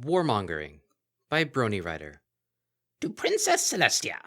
Warmongering by BronyWriter. To Princess Celestia,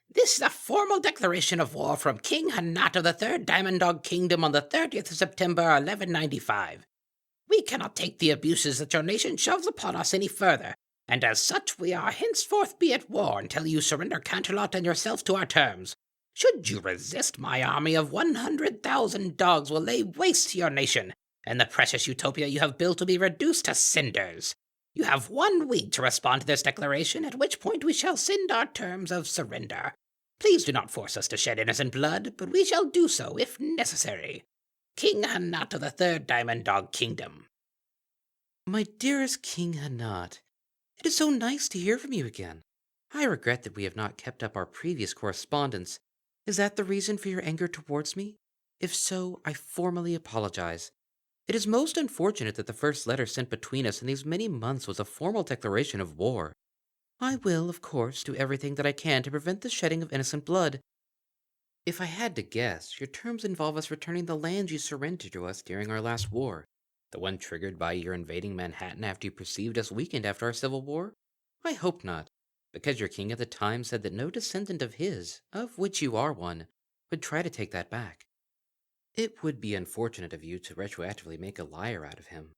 this is a formal declaration of war from King Hanat of the Third Diamond Dog Kingdom on the 30th of September, 1195. We cannot take the abuses that your nation shoves upon us any further, and as such we are henceforth be at war until you surrender Canterlot and yourself to our terms. Should you resist, my army of 100,000 dogs will lay waste to your nation, and the precious utopia you have built will be reduced to cinders. You have 1 week to respond to this declaration, at which point we shall send our terms of surrender. Please do not force us to shed innocent blood, but we shall do so if necessary. King Hanat of the Third Diamond Dog Kingdom. My dearest King Hanat, it is so nice to hear from you again. I regret that we have not kept up our previous correspondence. Is that the reason for your anger towards me? If so, I formally apologize. It is most unfortunate that the first letter sent between us in these many months was a formal declaration of war. I will, of course, do everything that I can to prevent the shedding of innocent blood. If I had to guess, your terms involve us returning the lands you surrendered to us during our last war. The one triggered by your invading Manhattan after you perceived us weakened after our civil war? I hope not, because your king at the time said that no descendant of his, of which you are one, would try to take that back. It would be unfortunate of you to retroactively make a liar out of him.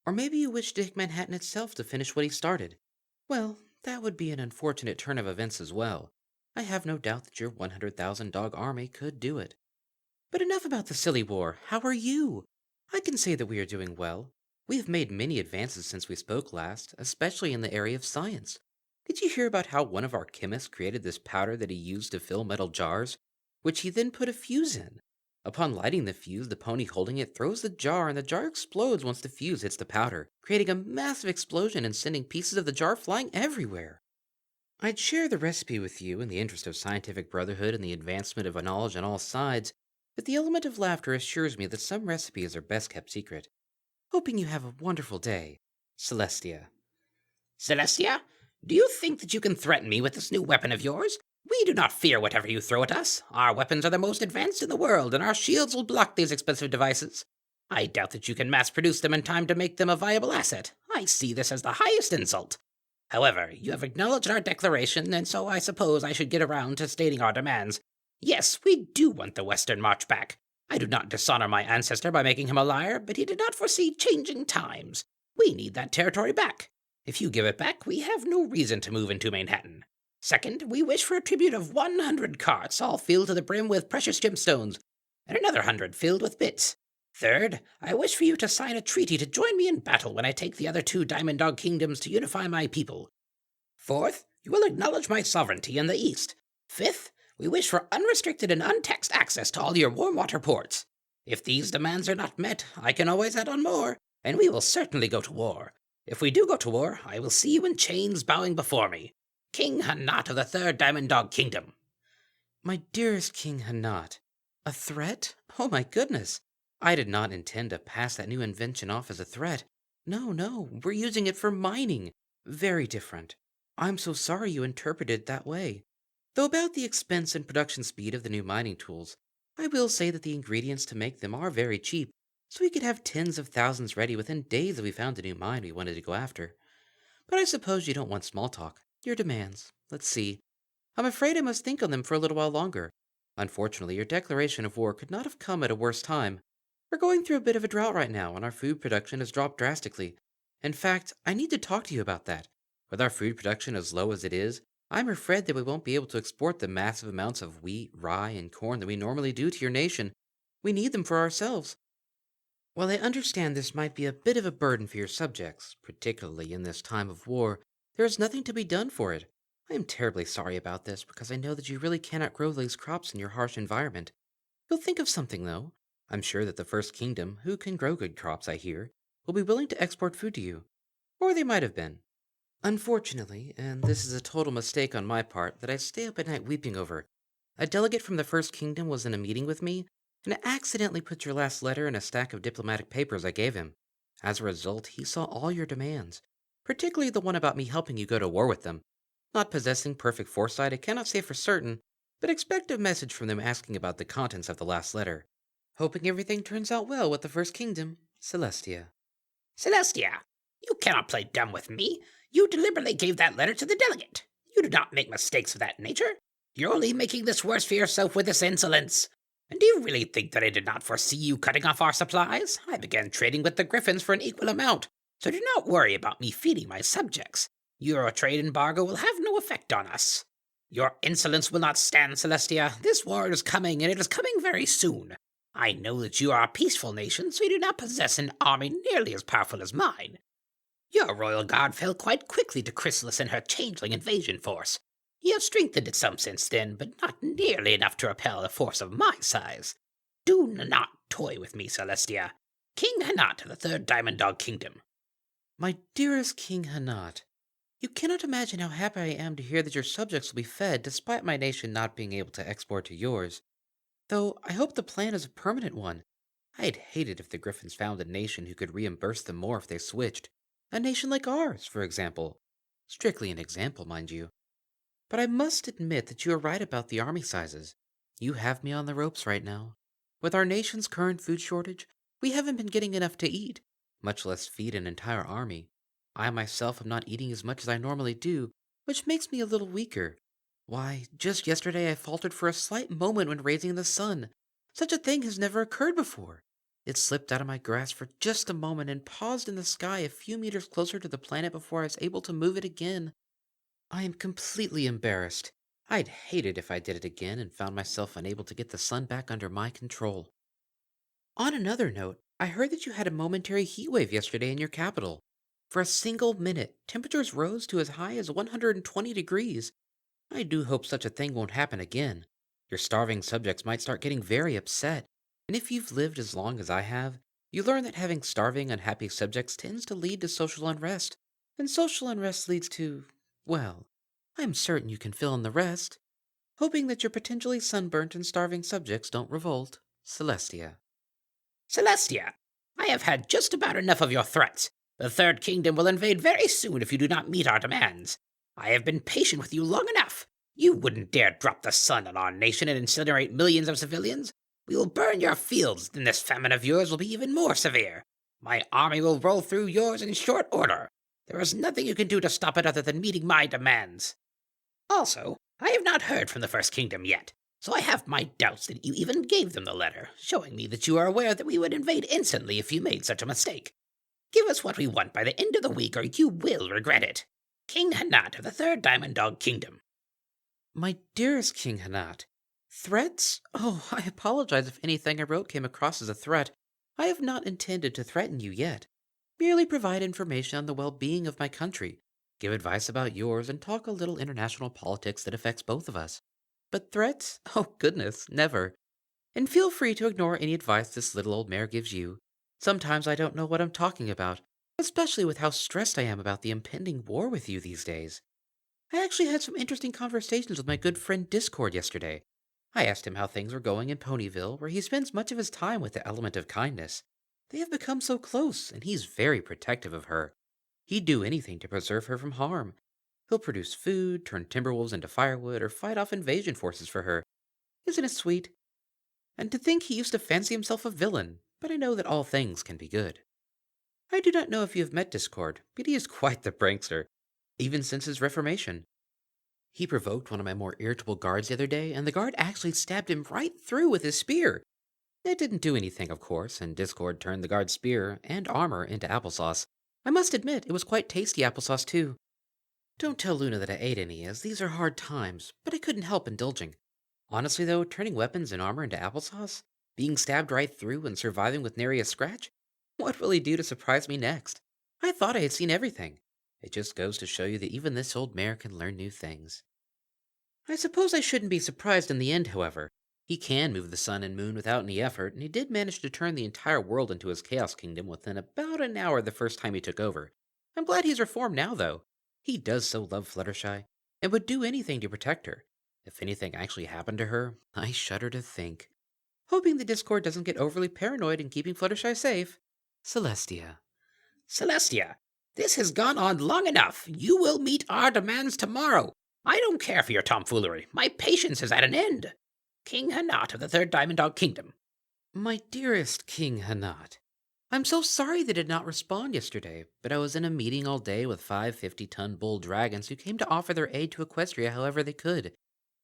Or maybe you wish to take Manhattan itself to finish what he started. Well, that would be an unfortunate turn of events as well. I have no doubt that your 100,000 dog army could do it. But enough about the silly war. How are you? I can say that we are doing well. We have made many advances since we spoke last, especially in the area of science. Did you hear about how one of our chemists created this powder that he used to fill metal jars, which he then put a fuse in? Upon lighting the fuse, the pony holding it throws the jar, and the jar explodes once the fuse hits the powder, creating a massive explosion and sending pieces of the jar flying everywhere. I'd share the recipe with you in the interest of scientific brotherhood and the advancement of knowledge on all sides, but the element of laughter assures me that some recipes are best kept secret. Hoping you have a wonderful day, Celestia. Celestia, do you think that you can threaten me with this new weapon of yours? We do not fear whatever you throw at us. Our weapons are the most advanced in the world, and our shields will block these expensive devices. I doubt that you can mass-produce them in time to make them a viable asset. I see this as the highest insult. However, you have acknowledged our declaration, and so I suppose I should get around to stating our demands. Yes, we do want the Western March back. I do not dishonor my ancestor by making him a liar, but he did not foresee changing times. We need that territory back. If you give it back, we have no reason to move into Manhattan. Second, we wish for a tribute of 100 carts, all filled to the brim with precious gemstones, and another 100 filled with bits. Third, I wish for you to sign a treaty to join me in battle when I take the other 2 Diamond Dog Kingdoms to unify my people. Fourth, you will acknowledge my sovereignty in the East. Fifth, we wish for unrestricted and untaxed access to all your warm water ports. If these demands are not met, I can always add on more, and we will certainly go to war. If we do go to war, I will see you in chains bowing before me. King Hanat of the Third Diamond Dog Kingdom. My dearest King Hanat, a threat? Oh my goodness! I did not intend to pass that new invention off as a threat. No, we're using it for mining. Very different. I'm so sorry you interpreted it that way. Though about the expense and production speed of the new mining tools, I will say that the ingredients to make them are very cheap, so we could have tens of thousands ready within days if we found a new mine we wanted to go after. But I suppose you don't want small talk. Your demands. Let's see. I'm afraid I must think on them for a little while longer. Unfortunately, your declaration of war could not have come at a worse time. We're going through a bit of a drought right now, and our food production has dropped drastically. In fact, I need to talk to you about that. With our food production as low as it is, I'm afraid that we won't be able to export the massive amounts of wheat, rye, and corn that we normally do to your nation. We need them for ourselves. While I understand this might be a bit of a burden for your subjects, particularly in this time of war, there is nothing to be done for it. I am terribly sorry about this because I know that you really cannot grow these crops in your harsh environment. You'll think of something, though. I'm sure that the First Kingdom, who can grow good crops, I hear, will be willing to export food to you. Or they might have been. Unfortunately, and this is a total mistake on my part that I stay up at night weeping over, a delegate from the First Kingdom was in a meeting with me and accidentally put your last letter in a stack of diplomatic papers I gave him. As a result, he saw all your demands, particularly the one about me helping you go to war with them. Not possessing perfect foresight, I cannot say for certain, but expect a message from them asking about the contents of the last letter. Hoping everything turns out well with the First Kingdom, Celestia. Celestia, You cannot play dumb with me. You deliberately gave that letter to the delegate. You do not make mistakes of that nature. You're only making this worse for yourself with this insolence. And do you really think that I did not foresee you cutting off our supplies? I began trading with the Griffins for an equal amount, so do not worry about me feeding my subjects. Your trade embargo will have no effect on us. Your insolence will not stand, Celestia. This war is coming, and it is coming very soon. I know that you are a peaceful nation, so you do not possess an army nearly as powerful as mine. Your royal guard fell quite quickly to Chrysalis and her changeling invasion force. You have strengthened it some since then, but not nearly enough to repel a force of my size. Do not toy with me, Celestia. King Hanat of the Third Diamond Dog Kingdom. My dearest King Hanat, you cannot imagine how happy I am to hear that your subjects will be fed despite my nation not being able to export to yours. Though I hope the plan is a permanent one. I'd hate it if the Griffins found a nation who could reimburse them more if they switched. A nation like ours, for example. Strictly an example, mind you. But I must admit that you are right about the army sizes. You have me on the ropes right now. With our nation's current food shortage, we haven't been getting enough to eat, much less feed an entire army. I myself am not eating as much as I normally do, which makes me a little weaker. Why, just yesterday I faltered for a slight moment when raising the sun. Such a thing has never occurred before. It slipped out of my grasp for just a moment and paused in the sky a few meters closer to the planet before I was able to move it again. I am completely embarrassed. I'd hate it if I did it again and found myself unable to get the sun back under my control. On another note, I heard that you had a momentary heat wave yesterday in your capital. For a single minute, temperatures rose to as high as 120 degrees. I do hope such a thing won't happen again. Your starving subjects might start getting very upset, and if you've lived as long as I have, you learn that having starving, unhappy subjects tends to lead to social unrest, and social unrest leads to, well, I'm certain you can fill in the rest. Hoping that your potentially sunburnt and starving subjects don't revolt, Celestia. Celestia, I have had just about enough of your threats. The Third Kingdom will invade very soon if you do not meet our demands. I have been patient with you long enough. You wouldn't dare drop the sun on our nation and incinerate millions of civilians. We will burn your fields, then this famine of yours will be even more severe. My army will roll through yours in short order. There is nothing you can do to stop it other than meeting my demands. Also, I have not heard from the First Kingdom yet, so I have my doubts that you even gave them the letter, showing me that you are aware that we would invade instantly if you made such a mistake. Give us what we want by the end of the week, or you will regret it. King Hanat of the Third Diamond Dog Kingdom. My dearest King Hanat, threats? Oh, I apologize if anything I wrote came across as a threat. I have not intended to threaten you yet. Merely provide information on the well-being of my country, give advice about yours, and talk a little international politics that affects both of us. But threats? Oh, goodness, never. And feel free to ignore any advice this little old mare gives you. Sometimes I don't know what I'm talking about, especially with how stressed I am about the impending war with you these days. I actually had some interesting conversations with my good friend Discord yesterday. I asked him how things were going in Ponyville, where he spends much of his time with the element of kindness. They have become so close, and he's very protective of her. He'd do anything to preserve her from harm. He'll produce food, turn timberwolves into firewood, or fight off invasion forces for her. Isn't it sweet? And to think he used to fancy himself a villain, but I know that all things can be good. I do not know if you have met Discord, but he is quite the prankster, even since his reformation. He provoked one of my more irritable guards the other day, and the guard actually stabbed him right through with his spear. It didn't do anything, of course, and Discord turned the guard's spear and armor into applesauce. I must admit, it was quite tasty applesauce, too. Don't tell Luna that I ate any, as these are hard times, but I couldn't help indulging. Honestly, though, turning weapons and armor into applesauce, being stabbed right through and surviving with nary a scratch, what will he do to surprise me next? I thought I had seen everything. It just goes to show you that even this old mare can learn new things. I suppose I shouldn't be surprised in the end, however. He can move the sun and moon without any effort, and he did manage to turn the entire world into his Chaos Kingdom within about an hour the first time he took over. I'm glad he's reformed now, though. He does so love Fluttershy, and would do anything to protect her. If anything actually happened to her, I shudder to think. Hoping the Discord doesn't get overly paranoid in keeping Fluttershy safe. Celestia. Celestia, this has gone on long enough. You will meet our demands tomorrow. I don't care for your tomfoolery. My patience is at an end. King Hanat of the Third Diamond Dog Kingdom. My dearest King Hanat, I'm so sorry they did not respond yesterday, but I was in a meeting all day with 5 50-ton bull dragons who came to offer their aid to Equestria however they could.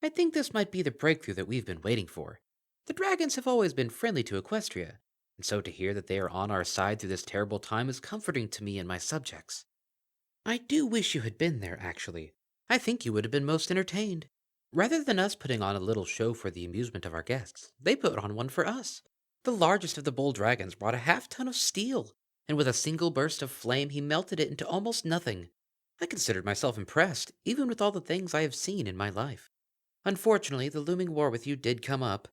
I think this might be the breakthrough that we've been waiting for. The dragons have always been friendly to Equestria, and so to hear that they are on our side through this terrible time is comforting to me and my subjects. I do wish you had been there, actually. I think you would have been most entertained. Rather than us putting on a little show for the amusement of our guests, they put on one for us. The largest of the bull dragons brought a half-ton of steel, and with a single burst of flame he melted it into almost nothing. I considered myself impressed, even with all the things I have seen in my life. Unfortunately, the looming war with you did come up.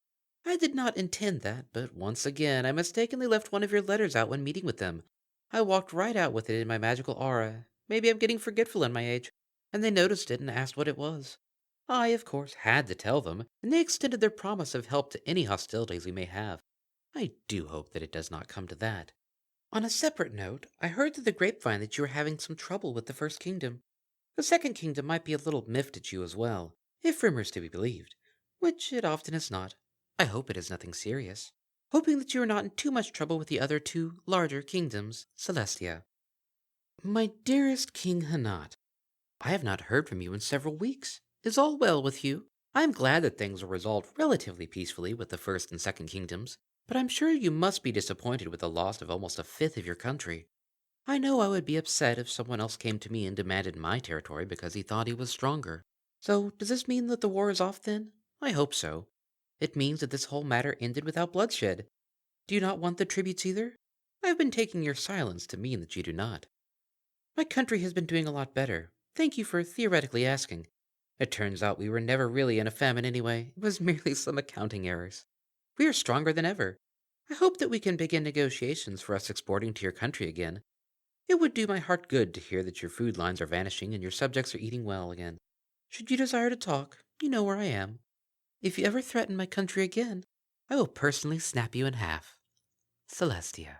I did not intend that, but once again I mistakenly left one of your letters out when meeting with them. I walked right out with it in my magical aura. Maybe I'm getting forgetful in my age, and they noticed it and asked what it was. I, of course, had to tell them, and they extended their promise of help to any hostilities we may have. I do hope that it does not come to that. On a separate note, I heard through the grapevine that you were having some trouble with the First Kingdom. The Second Kingdom might be a little miffed at you as well, if rumors to be believed, which it often is not. I hope it is nothing serious. Hoping that you are not in too much trouble with the other two larger kingdoms, Celestia. My dearest King Hanat, I have not heard from you in several weeks. Is all well with you? I am glad that things were resolved relatively peacefully with the First and Second Kingdoms, but I'm sure you must be disappointed with the loss of almost a fifth of your country. I know I would be upset if someone else came to me and demanded my territory because he thought he was stronger. So, does this mean that the war is off then? I hope so. It means that this whole matter ended without bloodshed. Do you not want the tributes either? I have been taking your silence to mean that you do not. My country has been doing a lot better. Thank you for theoretically asking. It turns out we were never really in a famine anyway. It was merely some accounting errors. We are stronger than ever. I hope that we can begin negotiations for us exporting to your country again. It would do my heart good to hear that your food lines are vanishing and your subjects are eating well again. Should you desire to talk, you know where I am. If you ever threaten my country again, I will personally snap you in half. Celestia.